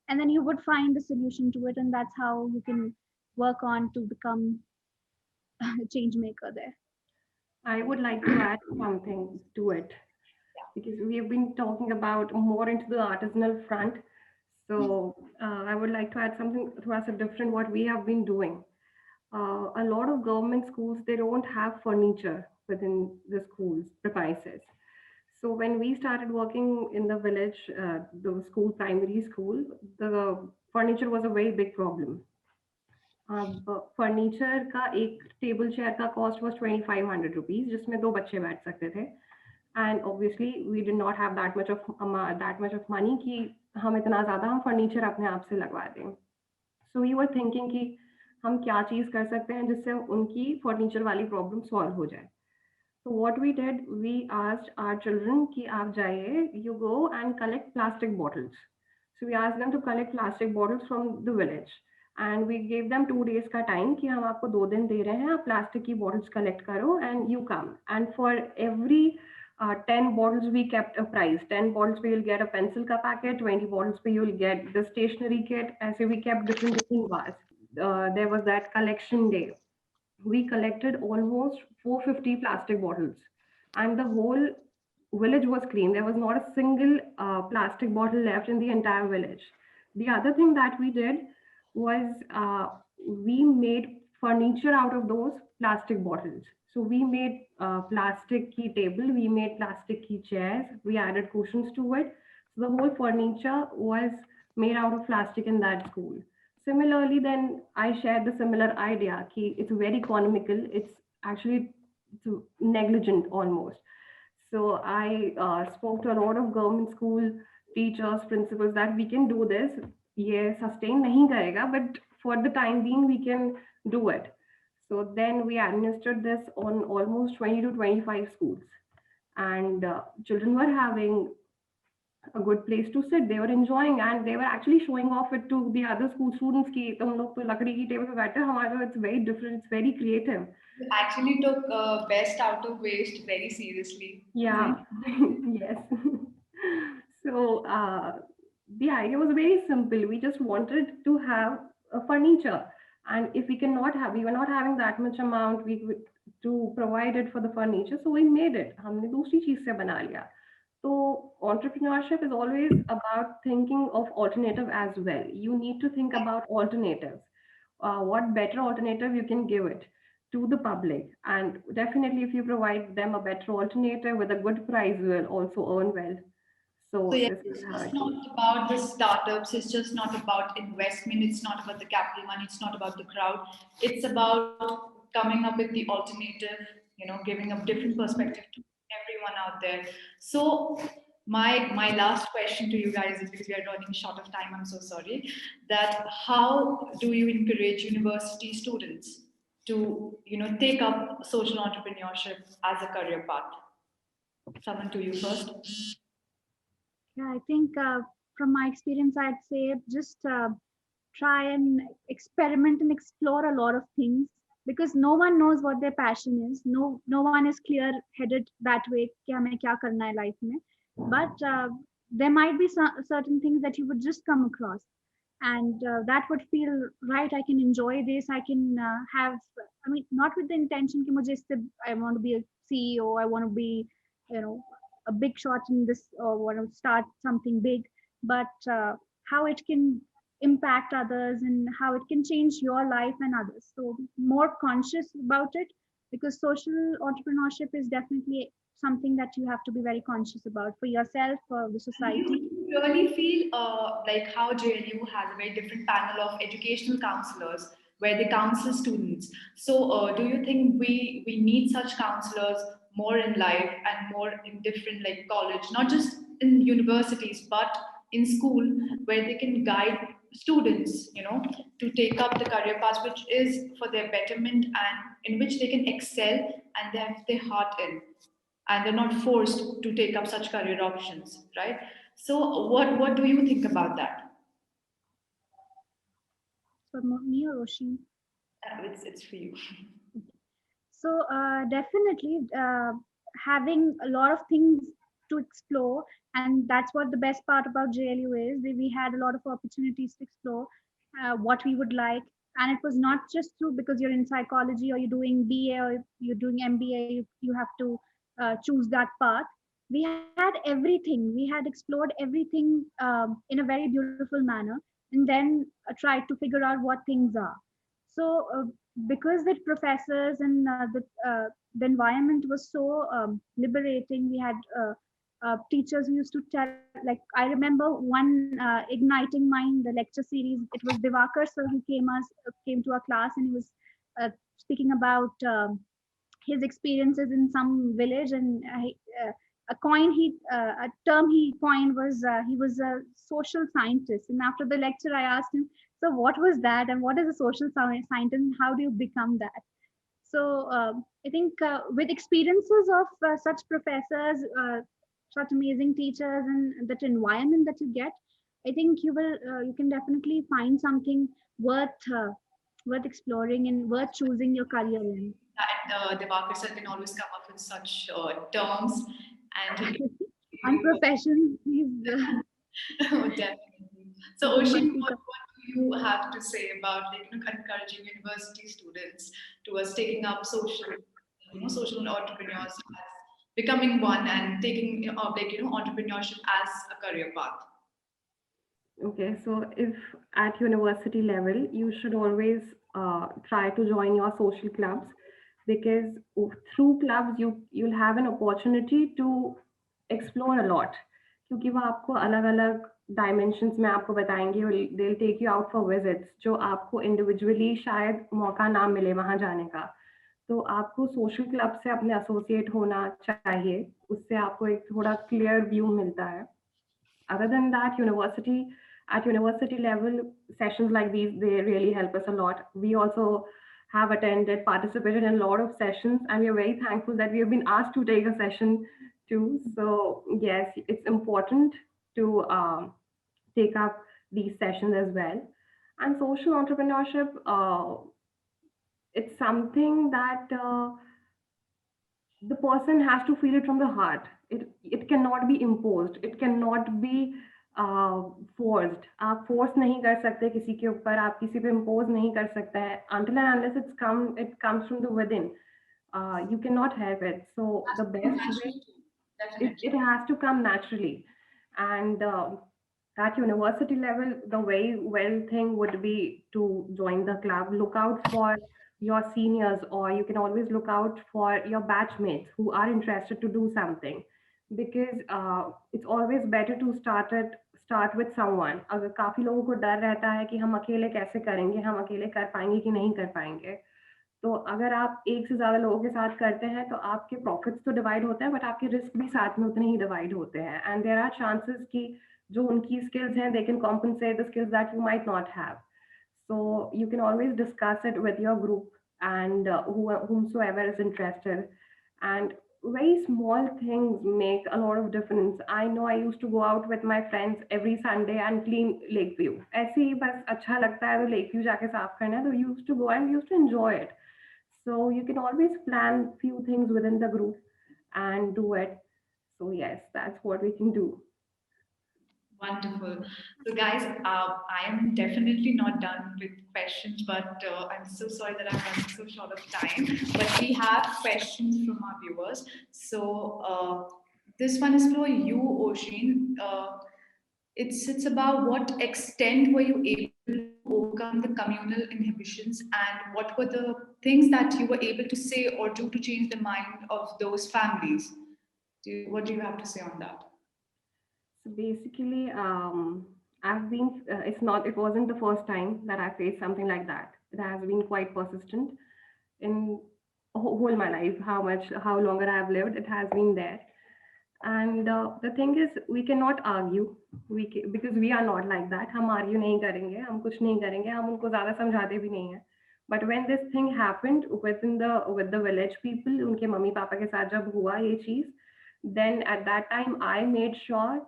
Speaker 3: and then you would find the solution to it, and that's how you can work on to become a change maker there.
Speaker 2: I would like to add something to it because we have been talking about more into the artisanal front. So I would like to add something to us a different what we have been doing. A lot of government schools they don't have furniture within the schools premises. So when we started working in the village, the school, primary school, the furniture was a very big problem. अब furniture का एक table chair का cost was 2500 rupees जिसमें दो बच्चे बैठ सकते थे and obviously we did not have that much of money कि हम इतना ज़्यादा हम फर्नीचर अपने आप से लगवा दें सो वी वर थिंकिंग कि हम क्या चीज़ कर सकते हैं जिससे उनकी फर्नीचर वाली प्रॉब्लम सॉल्व हो जाए so what we did, we asked our children कि आप जाइए, you go and collect plastic bottles. So we asked them to collect plastic bottles from the village, and we gave them 2 days का time कि हम आपको 2 दिन दे रहे हैं, आप plastic की bottles collect करो and you come. And for every 10 bottles we kept a price. 10 bottles पे you'll get a pencil का packet, 20 bottles पे you'll get the stationery kit. ऐसे we kept different bars. There was that collection day we collected almost 450 plastic bottles and the whole village was clean. There was not a single plastic bottle left in the entire village. The other thing that we did was we made furniture out of those plastic bottles. So we made plastic key table, we made plastic key chairs, we added cushions to it. So the whole furniture was made out of plastic in that school. Similarly, then I shared the similar idea. Ki it's very economical. It's actually it's negligent almost. So I spoke to a lot of government school teachers, principals that we can do this. ये sustain नहीं करेगा, but for the time being we can do it. So then we administered this on almost 20 to 25 schools, and children were having a good place to sit. They were enjoying and they were actually showing off it to the other school students कि तुम लोग तो लकड़ी की table पे बैठे हो हमारे तो it's very different, it's very creative.
Speaker 1: You actually took best out of waste very seriously.
Speaker 2: Yeah, yes. So the idea was very simple. We just wanted to have a furniture, and if we were not having that much amount, we would to provide it for the furniture. So we made it. हमने दूसरी चीज से बना लिया. So entrepreneurship is always about thinking of alternative as well. You need to think about alternatives. What better alternative you can give it to the public, and definitely if you provide them a better alternative with a good price, you will also earn well. So
Speaker 1: So yeah,
Speaker 2: this
Speaker 1: it's
Speaker 2: is how
Speaker 1: just
Speaker 2: it
Speaker 1: not
Speaker 2: is.
Speaker 1: about the startups. It's just not about investment. It's not about the capital money. It's not about the crowd. It's about coming up with the alternative. Giving a different perspective to everyone out there. So my last question to you guys is, because we are running short of time, I'm so sorry. That how do you encourage university students to take up social entrepreneurship as a career path? Someone to you first.
Speaker 3: Yeah, I think from my experience, I'd say just try and experiment and explore a lot of things, because no one knows what their passion is. No one is clear headed that way कि हमें क्या करना है life में. But there might be certain things that you would just come across, and that would feel right. I can enjoy this. I can have, I mean, not with the intention कि मुझे इससे, I want to be a CEO, I want to be, you know, a big shot in this, or want to start something big, but how it can impact others and how it can change your life and others. So more conscious about it, because social entrepreneurship is definitely something that you have to be very conscious about for yourself, for the society.
Speaker 1: You really feel like how JLU has a very different panel of educational counselors where they counsel students. So, do you think we need such counselors more in life and more in different like college, not just in universities, but in school where they can guide students, you know, to take up the career path which is for their betterment and in which they can excel and they have their heart in and they're not forced to take up such career options, right? So, what do you think about that?
Speaker 3: So me or Roshi?
Speaker 1: It's for you.
Speaker 3: So definitely having a lot of things to explore, and that's what the best part about JLU is. We had a lot of opportunities to explore what we would like, and it was not just through because you're in psychology or you're doing BA or you're doing MBA, you have to choose that path. We had everything. We had explored everything in a very beautiful manner, and then tried to figure out what things are. So because the professors and the environment was so liberating, we had teachers who used to tell, like I remember one igniting mind, the lecture series. It was Divakar sir who came to our class, and he was speaking about his experiences in some village, and a term he coined was he was a social scientist. And after the lecture, I asked him, so what was that, and what is a social scientist, and how do you become that? So I think with experiences of such professors, such amazing teachers, and that environment that you get, I think you can definitely find something worth exploring and worth choosing your career in.
Speaker 1: And Devakar sir can always come up with such terms, and
Speaker 3: On profession, he's
Speaker 1: oh, definitely. So, Oshin, what do you have to say about like, you know, encouraging university students towards taking up social, you know, social entrepreneurs as becoming one and taking like you know entrepreneurship as a career path?
Speaker 2: Okay, so if at university level, you should always try to join your social clubs, because through clubs you'll have an opportunity to explore a lot. क्योंकि वो आपको अलग अलग dimensions में आपको बताएंगे, they'll take you out for visits जो आपको individually शायद मौका ना मिले वहाँ जाने का. तो आपको सोशल क्लब से अपने एसोसिएट होना चाहिए, उससे आपको एक थोड़ा क्लियर व्यू मिलता है. Other than that, at university level, sessions like these, they really help us a lot. We also have attended, participated in a lot of sessions, and we are very thankful that we have been asked to take a session too. So yes, it's important to take up these sessions as well. And social entrepreneurship, it's something that the person has to feel it from the heart. It cannot be imposed. It cannot be forced. आप force नहीं कर सकते किसी के ऊपर, आप किसी पे impose नहीं कर सकते हैं. Until and unless it comes from the within, you cannot help it. So the best way,
Speaker 1: Definitely.
Speaker 2: it has to come naturally. And at university level, the very well thing would be to join the club. Look out for your seniors, or you can always look out for your batchmates who are interested to do something, because it's always better to start with someone. अगर काफी लोगों को डर रहता है कि हम अकेले कैसे करेंगे, हम अकेले कर पाएंगे कि नहीं कर पाएंगे, तो अगर आप एक से ज़्यादा लोगों के साथ करते हैं तो आपके प्रॉफिट्स तो डिवाइड होते हैं, बट आपके रिस्क भी साथ में उतने ही डिवाइड होते हैं. एंड देयर आर चांसेस कि जो उनकी स्किल्स हैं, they can compensate the skills that you might not have. So you can always discuss it with your group and whomsoever is interested. And very small things make a lot of difference. I know I used to go out with my friends every Sunday and clean Lakeview. ऐसे ही बस अच्छा लगता है तो Lakeview जाके साफ करना है, तो used to go and used to enjoy it. So you can always plan few things within the group and do it. So yes, that's what we can do.
Speaker 1: Wonderful. So, guys, I am definitely not done with questions, but I'm so sorry that I'm running so short of time. But we have questions from our viewers. So, this one is for you, Oshin. It's about what extent were you able to overcome the communal inhibitions, and what were the things that you were able to say or do to change the mind of those families? What do you have to say on that?
Speaker 2: So basically, it wasn't the first time that I faced something like that. It has been quite persistent in whole my life. How longer I have lived, it has been there. And the thing is, we cannot argue. Because we are not like that. हम argue नहीं करेंगे, हम कुछ नहीं करेंगे, हम उनको ज़्यादा समझाते भी नहीं हैं. But when this thing happened with the village people, उनके मम्मी पापा के साथ जब हुआ ये चीज़, then at that time I made sure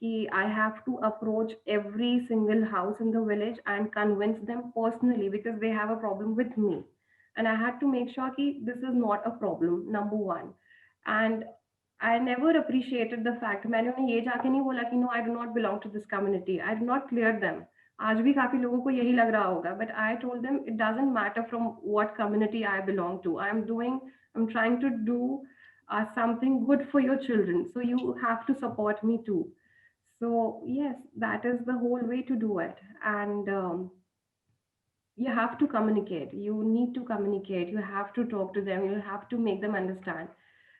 Speaker 2: कि I have to approach every single house in the village and convince them personally because they have a problem with me. And I had to make sure कि this is not a problem, number one. And I never appreciated the fact मैंने उन्हें ये जाके नहीं बोला कि no I do not belong to this community. I did not clear them. आज भी काफी लोगों को यही लग रहा होगा, but I told them it doesn't matter from what community I belong to. I'm trying to do something good for your children. So you have to support me too. So yes, that is the whole way to do it. And you have to communicate. You need to communicate. You have to talk to them. You have to make them understand.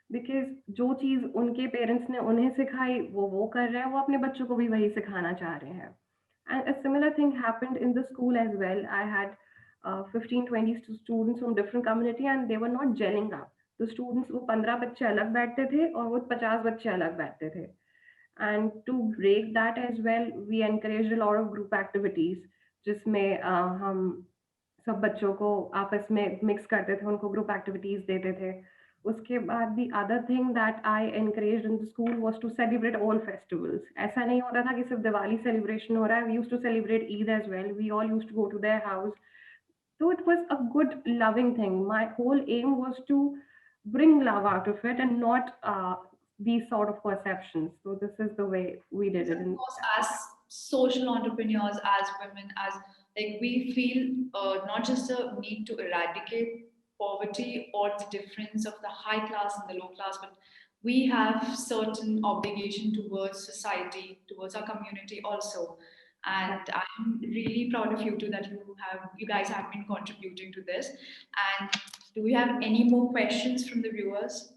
Speaker 2: Because जो चीज़ उनके parents ने उन्हें सिखाई वो कर रहे हैं, वो अपने बच्चों को भी वही सिखाना चाह रहे हैं. And a similar thing happened in the school as well. I had 15, 20 students from different community and they were not gelling up. The students, वो 15 बच्चे अलग बैठते थे और वो 50 बच्चे अलग बैठते थे. And to break that as well, we encouraged a lot of group activities जिसमें हम सब बच्चों को आपस में मिक्स करते थे, उनको ग्रुप एक्टिविटीज देते थे. उसके बाद the other thing that I encouraged in the school was to celebrate all festivals. ऐसा नहीं होता था कि सिर्फ दिवाली celebration हो रहा है. We used to celebrate Eid as well. We all used to go to their house. So it was a good loving thing. My whole aim was to bring love out of it and not these sort of perceptions. So this is the way we did it.
Speaker 1: Of course, as social entrepreneurs, as women, as like we feel not just a need to eradicate poverty or the difference of the high class and the low class, but we have certain obligation towards society, towards our community also. And I'm really proud of you too that you guys have been contributing to this. And do we have any more questions from the viewers?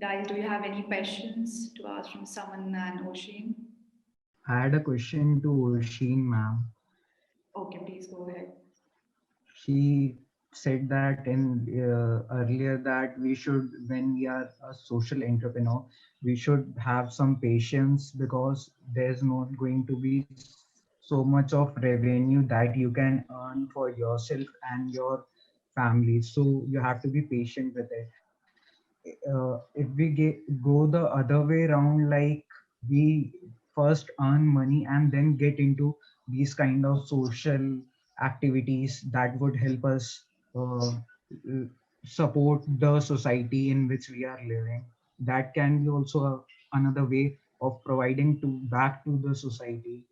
Speaker 1: Guys, do you have any questions to ask from Saman and Oshin?
Speaker 4: I had a question to Oshin, ma'am.
Speaker 1: Okay, please go ahead.
Speaker 4: She said that in earlier that we should, when we are a social entrepreneur, we should have some patience because there's not going to be so much of revenue that you can earn for yourself and your family. So you have to be patient with it. If we go the other way around, like we first earn money and then get into these kind of social activities that would help us support the society in which we are living, that can be also another way of providing to back to the society.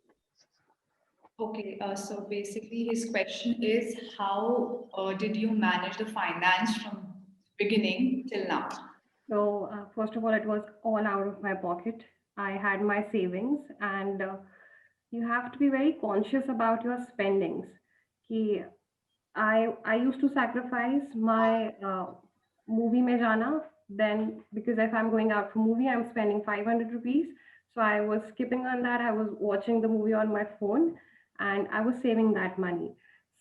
Speaker 1: Okay, so basically his question is how did you manage the finance from beginning till now?
Speaker 2: So first of all, it was all out of my pocket. I had my savings, and you have to be very conscious about your spendings. कि I used to sacrifice my movie mein jana. Then because if I'm going out for movie, I'm spending 500 rupees. So I was skipping on that. I was watching the movie on my phone, and I was saving that money.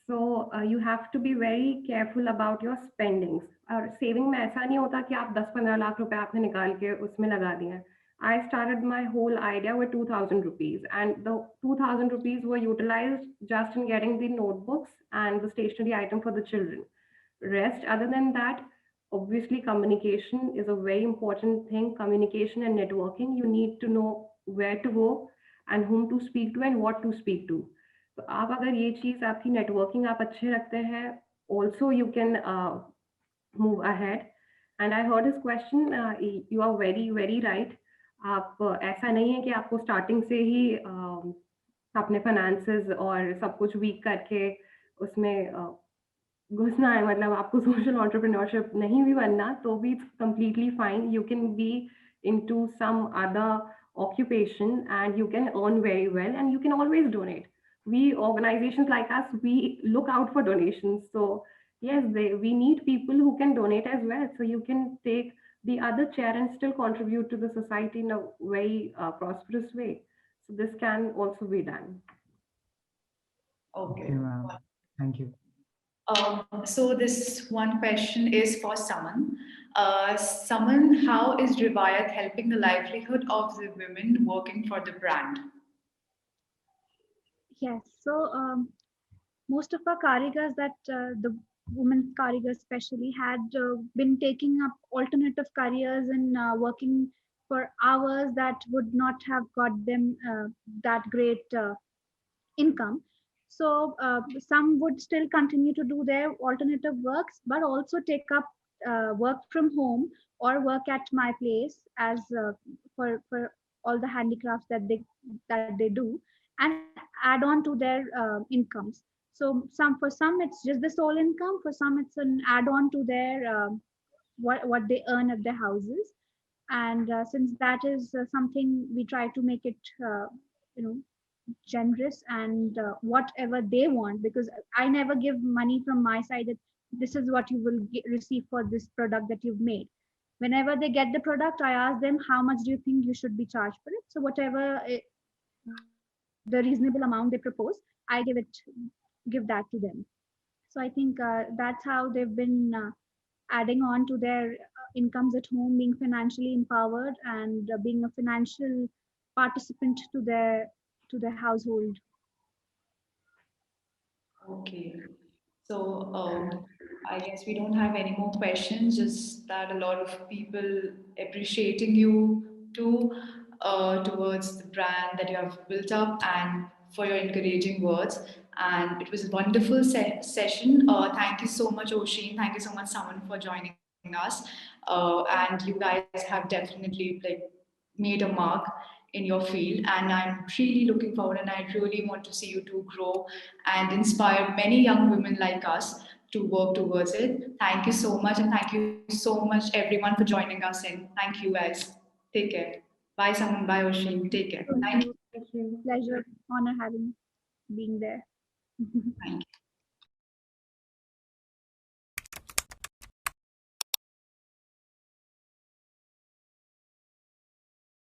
Speaker 2: So you have to be very careful about your spendings. और saving में ऐसा नहीं होता कि आप 10-15 लाख रुपए आपने निकाल के उसमें लगा दिए. I started my whole idea with 2,000 rupees, and the 2,000 rupees were utilized just in getting the notebooks and the stationery item for the children. Rest, other than that, obviously communication is a very important thing. Communication and networking. You need to know where to go and whom to speak to and what to speak to. तो आप अगर ये चीज़ आपकी networking आप अच्छे रखते हैं, also you can move ahead. And I heard his question. You are very, very right. आप ऐसा नहीं है कि आपको स्टार्टिंग से ही अपने फाइनेंसेस और सब कुछ वीक करके उसमें घुसना है, मतलब आपको सोशल एंटरप्रेन्योरशिप नहीं भी बनना तो भी it's completely fine. You can be into some other occupation and you can earn very well and you can always donate. We organizations like us, we look out for donations. So yes, we need people who can donate as well. So you can take the other chair and still contribute to the society in a very prosperous way. So this can also be done.
Speaker 1: Okay.
Speaker 4: Okay, ma'am. Thank you.
Speaker 1: So this one question is for Saman. Saman, how is Revayat helping the livelihood of the women working for the brand?
Speaker 3: Yes, so most of our karigars that the women karigars especially had been taking up alternative careers and working for hours that would not have got them that great income. So some would still continue to do their alternative works, but also take up work from home or work at my place as for all the handicrafts that they do, and add on to their incomes. So some it's just the sole income. For some it's an add on to their what they earn at their houses. And since that is something we try to make it you know generous and whatever they want, because I never give money from my side that this is what you will receive for this product that you've made. Whenever they get the product, I ask them how much do you think you should be charged for it. So whatever the reasonable amount they propose, I give that to them. So I think that's how they've been adding on to their incomes at home, being financially empowered and being a financial participant to their household.
Speaker 1: Okay. So I guess we don't have any more questions, just that a lot of people appreciating you too towards the brand that you have built up and for your encouraging words. And it was a wonderful session. Thank you so much, Oshin. Thank you so much, Saman, for joining us. And you guys have definitely like made a mark in your field, and I'm really looking forward, and I really want to see you two grow and inspire many young women like us to work towards it. Thank you so much, and thank you so much everyone for joining us in. Thank you guys. Take care. Bye Saman, bye Oshin. Take care.
Speaker 3: Thank
Speaker 1: Thank you.
Speaker 3: you.
Speaker 2: Thank you.
Speaker 3: Pleasure, honor having being there.
Speaker 1: Thank you.